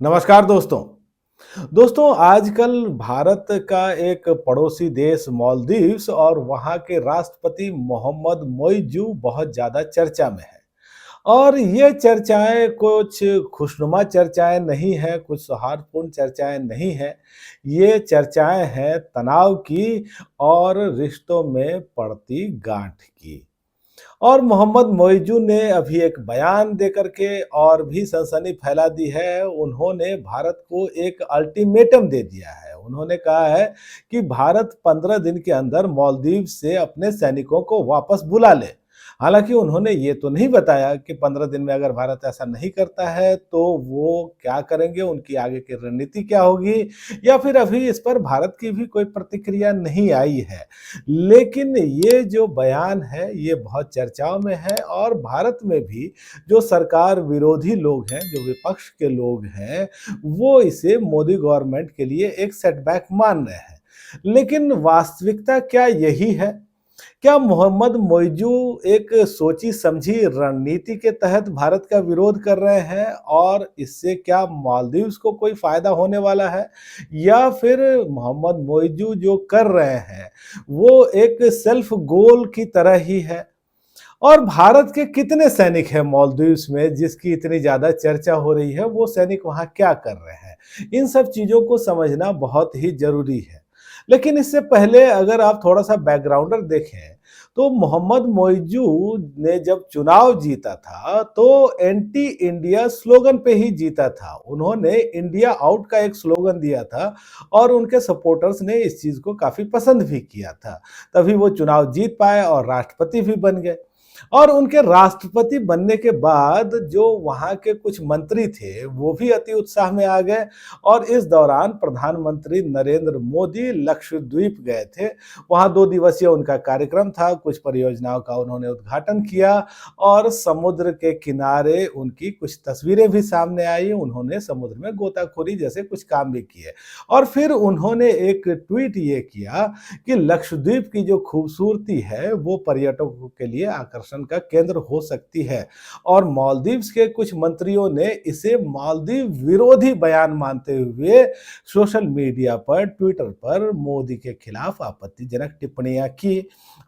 नमस्कार दोस्तों। दोस्तों आजकल भारत का एक पड़ोसी देश मालदीव्स और वहाँ के राष्ट्रपति मोहम्मद मोइजू बहुत ज़्यादा चर्चा में है। और ये चर्चाएँ कुछ खुशनुमा चर्चाएँ नहीं हैं, कुछ सौहार्दपूर्ण चर्चाएँ नहीं हैं। ये चर्चाएँ हैं तनाव की और रिश्तों में पड़ती गाँठ की। और मोहम्मद मोइजू ने अभी एक बयान देकर के और भी सनसनी फैला दी है। उन्होंने भारत को एक अल्टीमेटम दे दिया है। उन्होंने कहा है कि भारत 15 दिन के अंदर मालदीव से अपने सैनिकों को वापस बुला ले। हालाँकि उन्होंने ये तो नहीं बताया कि 15 दिन में अगर भारत ऐसा नहीं करता है तो वो क्या करेंगे, उनकी आगे की रणनीति क्या होगी, या फिर अभी इस पर भारत की भी कोई प्रतिक्रिया नहीं आई है। लेकिन ये जो बयान है ये बहुत चर्चाओं में है और भारत में भी जो सरकार विरोधी लोग हैं, जो विपक्ष के लोग हैं, वो इसे मोदी गवर्नमेंट के लिए एक सेटबैक मान रहे हैं। लेकिन वास्तविकता क्या यही है? क्या मोहम्मद मोइजू एक सोची समझी रणनीति के तहत भारत का विरोध कर रहे हैं और इससे क्या मालदीव्स को कोई फायदा होने वाला है, या फिर मोहम्मद मोइजू जो कर रहे हैं वो एक सेल्फ गोल की तरह ही है? और भारत के कितने सैनिक हैं मालदीव्स में जिसकी इतनी ज्यादा चर्चा हो रही है, वो सैनिक वहां क्या कर रहे हैं? इन सब चीजों को समझना बहुत ही जरूरी है। लेकिन इससे पहले अगर आप थोड़ा सा बैकग्राउंडर देखें तो मोहम्मद मोइजू ने जब चुनाव जीता था तो एंटी इंडिया स्लोगन पे ही जीता था। उन्होंने इंडिया आउट का एक स्लोगन दिया था और उनके सपोर्टर्स ने इस चीज को काफी पसंद भी किया था। तभी वो चुनाव जीत पाए और राष्ट्रपति भी बन गए। और उनके राष्ट्रपति बनने के बाद जो वहाँ के कुछ मंत्री थे वो भी अति उत्साह में आ गए। और इस दौरान प्रधानमंत्री नरेंद्र मोदी लक्षद्वीप गए थे। वहाँ 2 दिवसीय उनका कार्यक्रम था, कुछ परियोजनाओं का उन्होंने उद्घाटन किया और समुद्र के किनारे उनकी कुछ तस्वीरें भी सामने आई। उन्होंने समुद्र में गोताखोरी जैसे कुछ काम भी किए। और फिर उन्होंने एक ट्वीट ये किया कि लक्षद्वीप की जो खूबसूरती है वो पर्यटकों के लिए आकर्षण का केंद्र हो सकती है। और मालदीव्स के कुछ मंत्रियों ने इसे मालदीव विरोधी बयान मानते हुए सोशल मीडिया पर, ट्विटर पर मोदी के खिलाफ आपत्तिजनक टिप्पणियां की।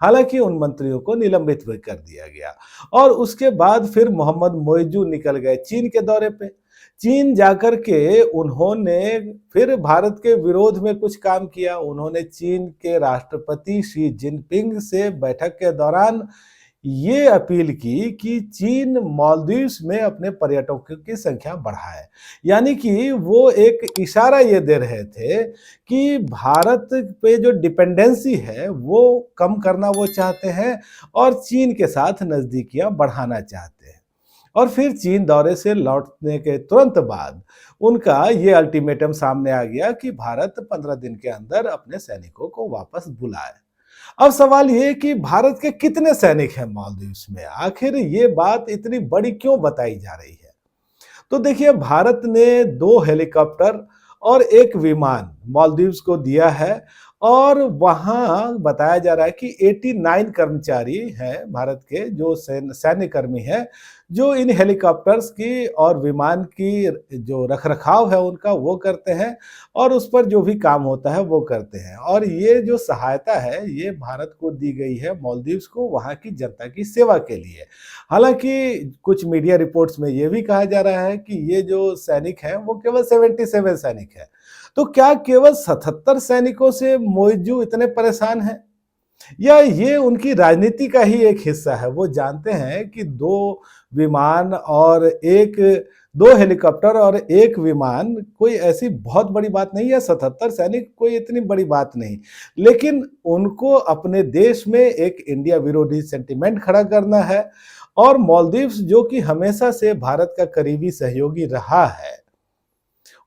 हालांकि उन मंत्रियों को निलंबित भी कर दिया गया। और उसके बाद फिर मोहम्मद मोइजू निकल गए चीन के दौरे पे। चीन जाकर के उन्होंने फिर भारत के विरोध में कुछ काम किया। उन्होंने चीन के राष्ट्रपति शी जिनपिंग से बैठक के दौरान ये अपील की कि चीन मालदीव्स में अपने पर्यटकों की संख्या बढ़ाए। यानी कि वो एक इशारा ये दे रहे थे कि भारत पे जो डिपेंडेंसी है वो कम करना वो चाहते हैं और चीन के साथ नजदीकियां बढ़ाना चाहते हैं। और फिर चीन दौरे से लौटने के तुरंत बाद उनका ये अल्टीमेटम सामने आ गया कि भारत 15 दिन के अंदर अपने सैनिकों को वापस बुलाए। अब सवाल ये कि भारत के कितने सैनिक हैं मालदीव्स में? आखिर ये बात इतनी बड़ी क्यों बताई जा रही है? तो देखिए, भारत ने 2 हेलीकॉप्टर और 1 विमान मालदीव्स को दिया है। और वहाँ बताया जा रहा है कि 89 कर्मचारी हैं भारत के, जो सैन्य कर्मी हैं, जो इन हेलीकॉप्टर्स की और विमान की जो रखरखाव है उनका वो करते हैं और उस पर जो भी काम होता है वो करते हैं। और ये जो सहायता है ये भारत को दी गई है मालदीव्स को वहाँ की जनता की सेवा के लिए। हालांकि कुछ मीडिया रिपोर्ट्स में ये भी कहा जा रहा है कि ये जो सैनिक हैं वो केवल 77 सैनिक हैं। तो क्या केवल 77 सैनिकों से मोइजू इतने परेशान हैं, या ये उनकी राजनीति का ही एक हिस्सा है? वो जानते हैं कि 2 विमान और 2 हेलीकॉप्टर और 1 विमान कोई ऐसी बहुत बड़ी बात नहीं है, 77 सैनिक कोई इतनी बड़ी बात नहीं। लेकिन उनको अपने देश में एक इंडिया विरोधी सेंटिमेंट खड़ा करना है। और मालदीव्स जो कि हमेशा से भारत का करीबी सहयोगी रहा है,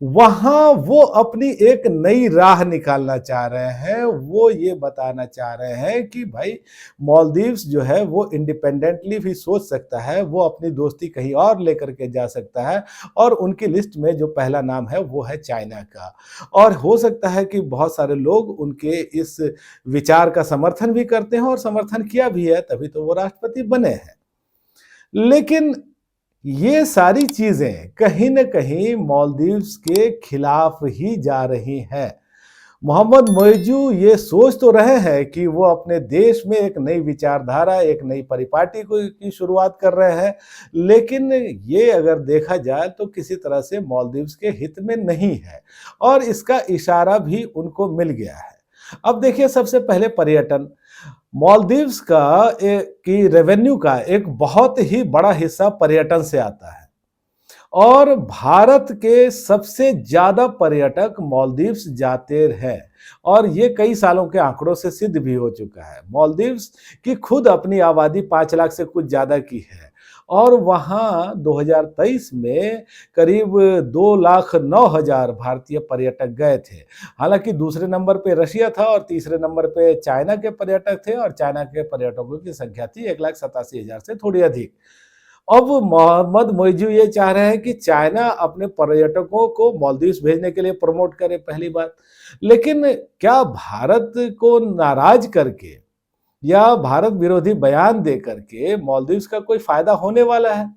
वहां वो अपनी एक नई राह निकालना चाह रहे हैं। वो ये बताना चाह रहे हैं कि भाई मालदीव्स जो है वो इंडिपेंडेंटली भी सोच सकता है, वो अपनी दोस्ती कहीं और लेकर के जा सकता है। और उनकी लिस्ट में जो पहला नाम है वो है चाइना का। और हो सकता है कि बहुत सारे लोग उनके इस विचार का समर्थन भी करते हैं और समर्थन किया भी है, तभी तो वो राष्ट्रपति बने हैं। लेकिन ये सारी चीजें कहीं न कहीं मालदीव्स के खिलाफ ही जा रही हैं। मोहम्मद मोइज़ू ये सोच तो रहे हैं कि वो अपने देश में एक नई विचारधारा, एक नई परिपाटी को की शुरुआत कर रहे हैं, लेकिन ये अगर देखा जाए तो किसी तरह से मालदीव्स के हित में नहीं है और इसका इशारा भी उनको मिल गया है। अब देखिए सबसे पहले पर्यटन, मालदीव्स का की रेवेन्यू का एक बहुत ही बड़ा हिस्सा पर्यटन से आता है। और भारत के सबसे ज्यादा पर्यटक मालदीव्स जाते हैं और ये कई सालों के आंकड़ों से सिद्ध भी हो चुका है। मालदीव्स की खुद अपनी आबादी 5 लाख से कुछ ज्यादा की है और वहां 2023 में करीब 2,09,000 भारतीय पर्यटक गए थे। हालांकि दूसरे नंबर पे रशिया था और तीसरे नंबर पे चाइना के पर्यटक थे और चाइना के पर्यटकों की संख्या थी 1,87,000 से थोड़ी अधिक। अब मोहम्मद मोइज़ू ये चाह रहे हैं कि चाइना अपने पर्यटकों को मालदीव्स भेजने के लिए प्रमोट करे, पहली बात। लेकिन क्या भारत को नाराज करके या भारत विरोधी बयान दे करके मालदीव्स का कोई फायदा होने वाला है?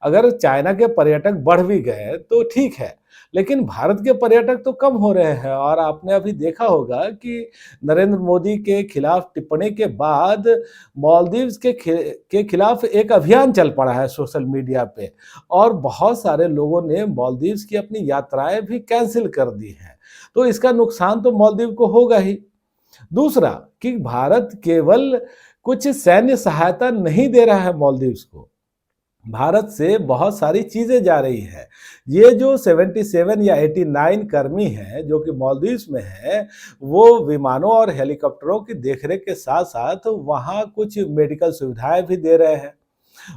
अगर चाइना के पर्यटक बढ़ भी गए तो ठीक है, लेकिन भारत के पर्यटक तो कम हो रहे हैं और आपने अभी देखा होगा कि नरेंद्र मोदी के खिलाफ टिप्पणी के बाद मालदीव्स के खिलाफ एक अभियान चल पड़ा है सोशल मीडिया पे और बहुत सारे लोगों ने मालदीव्स की अपनी यात्राएं भी कैंसिल कर दी हैं। तो इसका नुकसान तो मालदीव को होगा ही। दूसरा कि भारत केवल कुछ सैन्य सहायता नहीं दे रहा है मालदीव्स को, भारत से बहुत सारी चीजें जा रही है। ये जो 77 या 89 कर्मी हैं जो कि मालदीव्स में हैं, वो विमानों और हेलीकॉप्टरों की देखरेख के साथ साथ वहाँ कुछ मेडिकल सुविधाएं भी दे रहे हैं।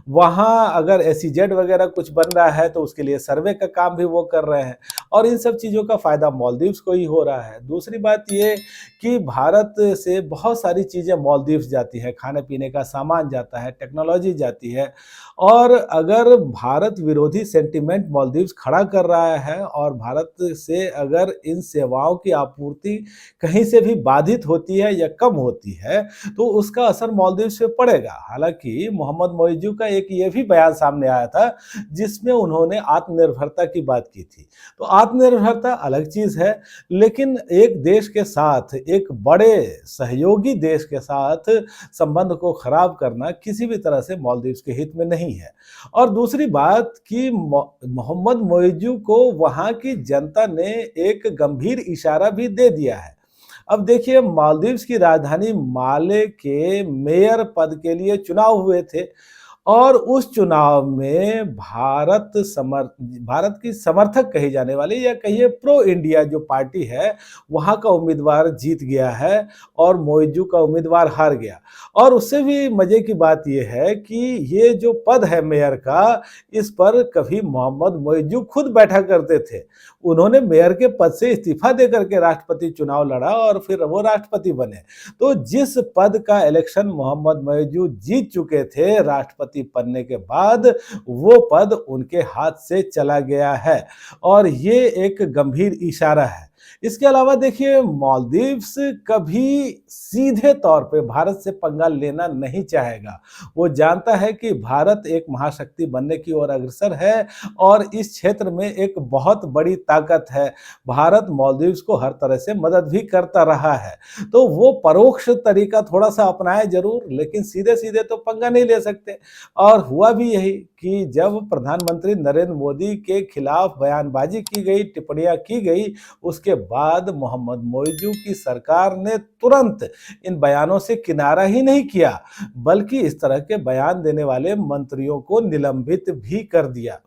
वहाँ अगर एसईजेड वगैरह कुछ बन रहा है तो उसके लिए सर्वे का काम भी वो कर रहे हैं और इन सब चीज़ों का फ़ायदा मालदीव्स को ही हो रहा है। दूसरी बात ये कि भारत से बहुत सारी चीज़ें मालदीव्स जाती हैं, खाने पीने का सामान जाता है, टेक्नोलॉजी जाती है और अगर भारत विरोधी सेंटिमेंट मालदीव्स खड़ा कर रहा है और भारत से अगर इन सेवाओं की आपूर्ति कहीं से भी बाधित होती है या कम होती है तो उसका असर मालदीव्स पे पड़ेगा। हालांकि मोहम्मद मोइज़ू का एक ये भी बयान सामने आया था जिसमें उन्होंने आत्मनिर्भरता की बात की थी। तो आत्मनिर्भरता अलग चीज है, लेकिन एक देश के साथ, एक बड़े सहयोगी देश के साथ संबंध को खराब करना किसी भी तरह से मालदीव्स के हित में नहीं है। और दूसरी बात कि मोहम्मद मोइज़ू को वहां की जनता ने एक गंभीर इशारा भी दे दिया है। अब देखिए मालदीव्स की राजधानी माले के मेयर पद के लिए चुनाव हुए थे और उस चुनाव में भारत की समर्थक कही जाने वाली या कहिए प्रो इंडिया जो पार्टी है वहां का उम्मीदवार जीत गया है और मोइज़ू का उम्मीदवार हार गया। और उससे भी मजे की बात यह है कि ये जो पद है मेयर का, इस पर कभी मोहम्मद मोइज़ू खुद बैठा करते थे। उन्होंने मेयर के पद से इस्तीफा देकर के राष्ट्रपति चुनाव लड़ा और फिर वो राष्ट्रपति बने। तो जिस पद का इलेक्शन मोहम्मद मोइज़ू जीत चुके थे राष्ट्रपति बनने के बाद, वो पद उनके हाथ से चला गया है और ये एक गंभीर इशारा है। इसके अलावा देखिए मालदीव्स कभी सीधे तौर पे भारत से पंगा लेना नहीं चाहेगा। वो जानता है कि भारत एक महाशक्ति बनने की ओर अग्रसर है और इस क्षेत्र में एक बहुत बड़ी ताकत है। भारत मालदीव्स को हर तरह से मदद भी करता रहा है, तो वो परोक्ष तरीका थोड़ा सा अपनाए जरूर, लेकिन सीधे सीधे तो पंगा नहीं ले सकते। और हुआ भी यही कि जब प्रधानमंत्री नरेंद्र मोदी के खिलाफ बयानबाजी की गई, टिप्पणियां की गई, उसके बाद मोहम्मद मोइज़ू की सरकार ने तुरंत इन बयानों से किनारा ही नहीं किया, बल्कि इस तरह के बयान देने वाले मंत्रियों को निलंबित भी कर दिया।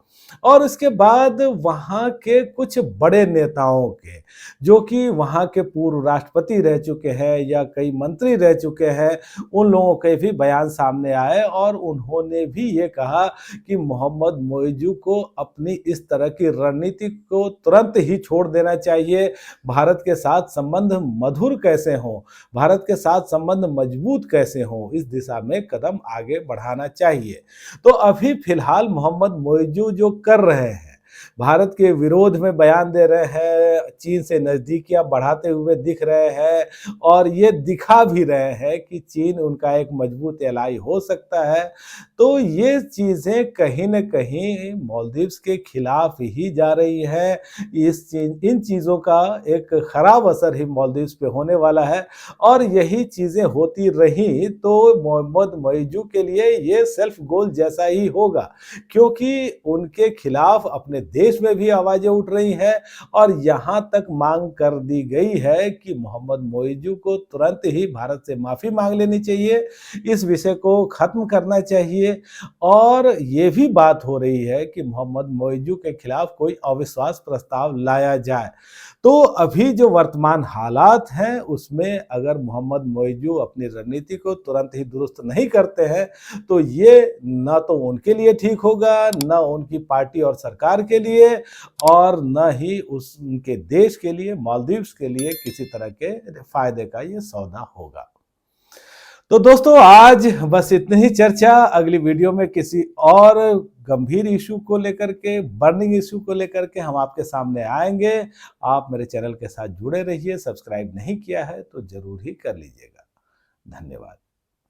और उसके बाद वहां के कुछ बड़े नेताओं के, जो कि वहां के पूर्व राष्ट्रपति रह चुके हैं या कई मंत्री रह चुके हैं, उन लोगों के भी बयान सामने आए और उन्होंने भी ये कहा कि मोहम्मद मोइज़ू को अपनी इस तरह की रणनीति को तुरंत ही छोड़ देना चाहिए। भारत के साथ संबंध मधुर कैसे हों, भारत के साथ संबंध मजबूत कैसे हों, इस दिशा में कदम आगे बढ़ाना चाहिए। तो अभी फिलहाल मोहम्मद मोइज़ू जो कर रहे हैं, भारत के विरोध में बयान दे रहे हैं चीन से नज़दीकियाँ बढ़ाते हुए दिख रहे हैं और ये दिखा भी रहे हैं कि चीन उनका एक मजबूत एलाई हो सकता है। तो ये चीज़ें कहीं न कहीं मालदीव्स के खिलाफ ही जा रही है। इन चीज़ों का एक खराब असर ही मालदीव्स पे होने वाला है और यही चीज़ें होती रहीं तो मोहम्मद मौइज़ू के लिए ये सेल्फ गोल जैसा ही होगा, क्योंकि उनके खिलाफ अपने देश में भी आवाज़ें उठ रही हैं और यहाँ तक माँग कर दी गई है कि मोहम्मद मौइज़ू को तुरंत ही भारत से माफ़ी माँग लेनी चाहिए, इस विषय को ख़त्म करना चाहिए और ये भी बात हो रही है कि मोहम्मद मौइज़ू के खिलाफ कोई अविश्वास प्रस्ताव लाया जाए। तो अभी जो वर्तमान हालात हैं उसमें अगर मोहम्मद मौइज़ू अपनी रणनीति को तुरंत ही दुरुस्त नहीं करते हैं, तो ये ना तो उनके लिए ठीक होगा, ना उनकी पार्टी और सरकार के लिए और ना ही उनके देश के लिए, मालदीव्स के लिए किसी तरह के फ़ायदे का ये सौदा होगा। तो दोस्तों आज बस इतनी ही चर्चा। अगली वीडियो में किसी और गंभीर इश्यू को लेकर के, बर्निंग इश्यू को लेकर के हम आपके सामने आएंगे। आप मेरे चैनल के साथ जुड़े रहिए। सब्सक्राइब नहीं किया है तो जरूर ही कर लीजिएगा। धन्यवाद।